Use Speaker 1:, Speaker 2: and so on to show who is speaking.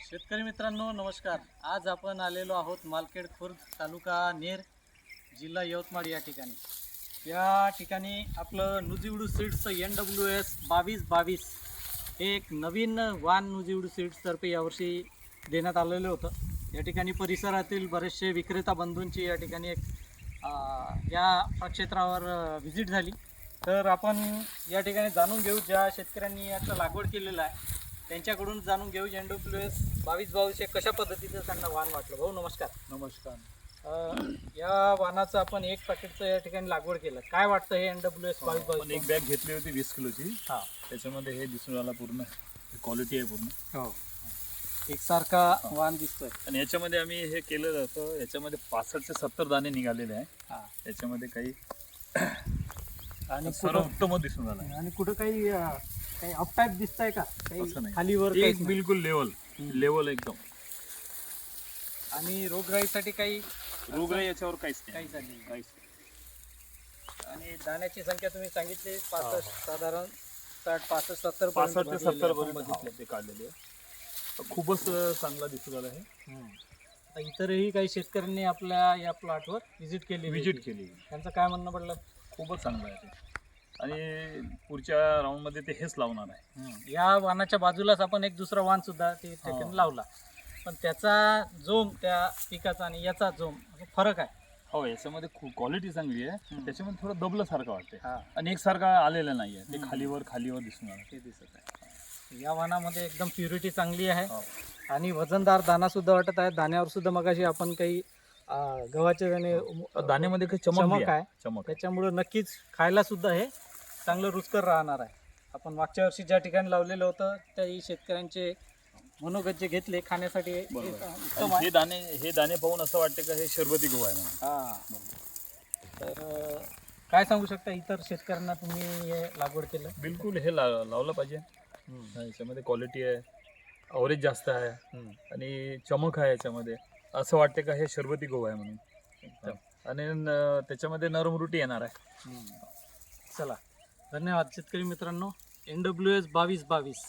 Speaker 1: शेतकरी मित्रांनो नमस्कार. आज आपण आलेलो आहोत मालखेड खुर्द तालुका नेर जिल्हा यवतमाळ या ठिकाणी. या ठिकाणी आपलं नुजिवडू सीड्सचं NWS 2222 हे एक नवीन वाण नुजिवडू सीड्सतर्फे यावर्षी देण्यात आलेलं होतं. या ठिकाणी परिसरातील बरेचसे विक्रेता बंधूंची या ठिकाणी एक या प्रक्षेत्रावर व्हिजिट झाली. तर आपण या ठिकाणी जाणून घेऊ ज्या शेतकऱ्यांनी याचं लागवड केलेलं आहे त्यांच्याकडून जाणून घेऊ NWS 2222 हे कशा पद्धतीचं त्यांना वाण वाटलं. भाऊ नमस्कार.
Speaker 2: नमस्कार.
Speaker 1: या वाणाचं आपण एक पॅकेटचं या ठिकाणी लागवड केलं. काय वाटतं हे NWS 2222?
Speaker 2: एक बॅग घेतली होती 20 किलोची.
Speaker 1: हां,
Speaker 2: त्याच्यामध्ये हे दिसून आला पूर्ण क्वालिटी आहे पूर्ण.
Speaker 1: हो, एकसारखा वाण दिसतोय.
Speaker 2: आणि याच्यामध्ये आम्ही हे केलं जातं, याच्यामध्ये 65 ते 70 दाणे निघालेले आहे.
Speaker 1: हां,
Speaker 2: याच्यामध्ये काही
Speaker 1: आणि
Speaker 2: सर्व उत्तम दिसून आला आहे.
Speaker 1: आणि कुठं काही काही अप टाईप दिसतंय का?
Speaker 2: असं
Speaker 1: काही
Speaker 2: नाही.
Speaker 1: खालीवर
Speaker 2: एक
Speaker 1: काहीच नाही.
Speaker 2: बिलकुल लेवल एकदम.
Speaker 1: आणि रोगराईसाठी काही
Speaker 2: रोगराई याच्यावर काहीच नाही.
Speaker 1: काही झाली नाही.
Speaker 2: काहीच
Speaker 1: आणि दाण्याची संख्या तुम्ही सांगितली 65, साधारण 65 70
Speaker 2: 65 ते 70
Speaker 1: आपण
Speaker 2: पर्यंत
Speaker 1: बघितले.
Speaker 2: ते काढलेले आहे. खूपच चांगला दिसून आला आहे.
Speaker 1: आता इतरही काही शेतकऱ्यांनी आपल्या या प्लॉटवर व्हिजिट केली.
Speaker 2: विजिट केली,
Speaker 1: त्यांचं काय म्हणणं पडलं?
Speaker 2: खूपच चांगलं आहे ते. आणि पुढच्या राऊंडमध्ये ते हेच लावणार आहे.
Speaker 1: या वाणाच्या बाजूलाच आपण एक दुसरा वाण सुद्धा ते ठिकाणी लावला, पण त्याचा जोम त्या पिकाचा आणि याचा जोम असा फरक आहे.
Speaker 2: हो, याच्यामध्ये खूप क्वालिटी चांगली आहे. त्याच्यामध्ये थोडं दबल्यासारखं वाटते
Speaker 1: हा,
Speaker 2: आणि एकसारखा आलेलं नाही आहे. ते खालीवर दिसून आलं.
Speaker 1: ते दिसत आहे. या वाणामध्ये एकदम प्युरिटी चांगली आहे
Speaker 2: हो.
Speaker 1: आणि वजनदार दाना सुद्धा वाटत आहे. दाण्यावर सुद्धा मगाशी आपण काही गव्हाचे
Speaker 2: दाण्यामध्ये काही
Speaker 1: चमक
Speaker 2: चमक
Speaker 1: आहे.
Speaker 2: चमक आहे.
Speaker 1: त्याच्यामुळे नक्कीच खायला सुद्धा हे चांगलं रुचकर राहणार आहे. आपण मागच्या वर्षी ज्या ठिकाणी लावलेलं होतं त्याही शेतकऱ्यांचे मनोगत जे घेतले खाण्यासाठी हे
Speaker 2: बरोबर.
Speaker 1: उत्तम
Speaker 2: आणि
Speaker 1: आहे.
Speaker 2: हे दाणे पाहून असं वाटतं का हे शरबती गहू आहे म्हणून.
Speaker 1: हां, तर काय सांगू शकता इतर शेतकऱ्यांना तुम्ही हे लागवड केलं?
Speaker 2: बिलकुल हे लावलं पाहिजे. याच्यामध्ये क्वालिटी आहे, अवरेज जास्त आहे आणि चमक आहे याच्यामध्ये. असं वाटतं का हे शरबती गहू आहे म्हणून. आणि त्याच्यामध्ये नरम रुटी येणार आहे.
Speaker 1: चला, धन्यवाद शेतकरी मित्रांनो. NWS 2222